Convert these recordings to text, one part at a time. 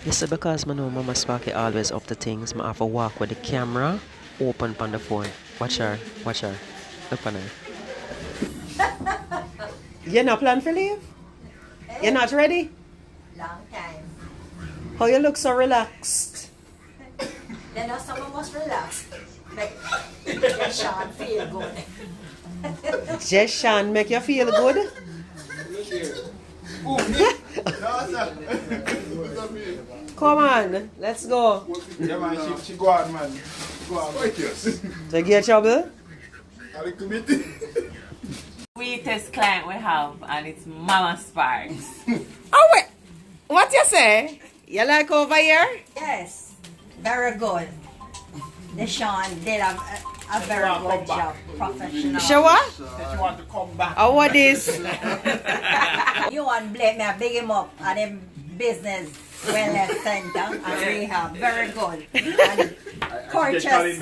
You see, because I know Mama Sparkie always up to things, I have to walk with the camera open on the phone. Watch her, watch her. Look on her. You not plan for leave? You're not ready? Long time. How you look so relaxed? Then now someone must relax. Make Sean feel good. Just Sean make you feel good? Come on, let's go. Yeah, man, she go out, man. Go out. To get trouble? A little bit. Sweetest client we have, and it's Mama Sparks. Oh wait, what you say? You like over here? Yes, very good. The Sean did a very good job, professional. Sure what? Said she want to come back. Oh what is? Yohan blame me, I big him up at him business wellness center and rehab. Very good. And courteous,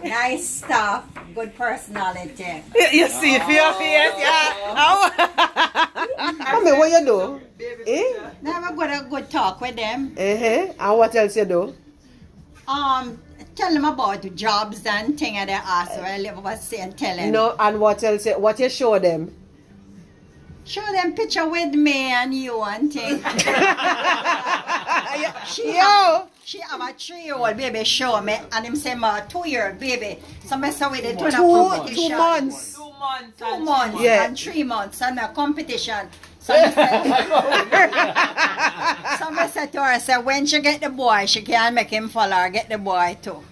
nice staff, good personality. You see it for your face, yeah. Oh. Mommy, what you do? Eh? Never got a good talk with them. And what else you do? Tell them about the jobs and things they ask. So I live over say and tell them. No, and what else? What you show them? Show them picture with me and you and things. She have a 3-year-old baby show me, and him say my 2-year-old baby. So I say with it 2 months. 2 months. 2 months Yeah. and 3 months and a competition. So I said to her, I said, when she get the boy, she can make him follow her get the boy too.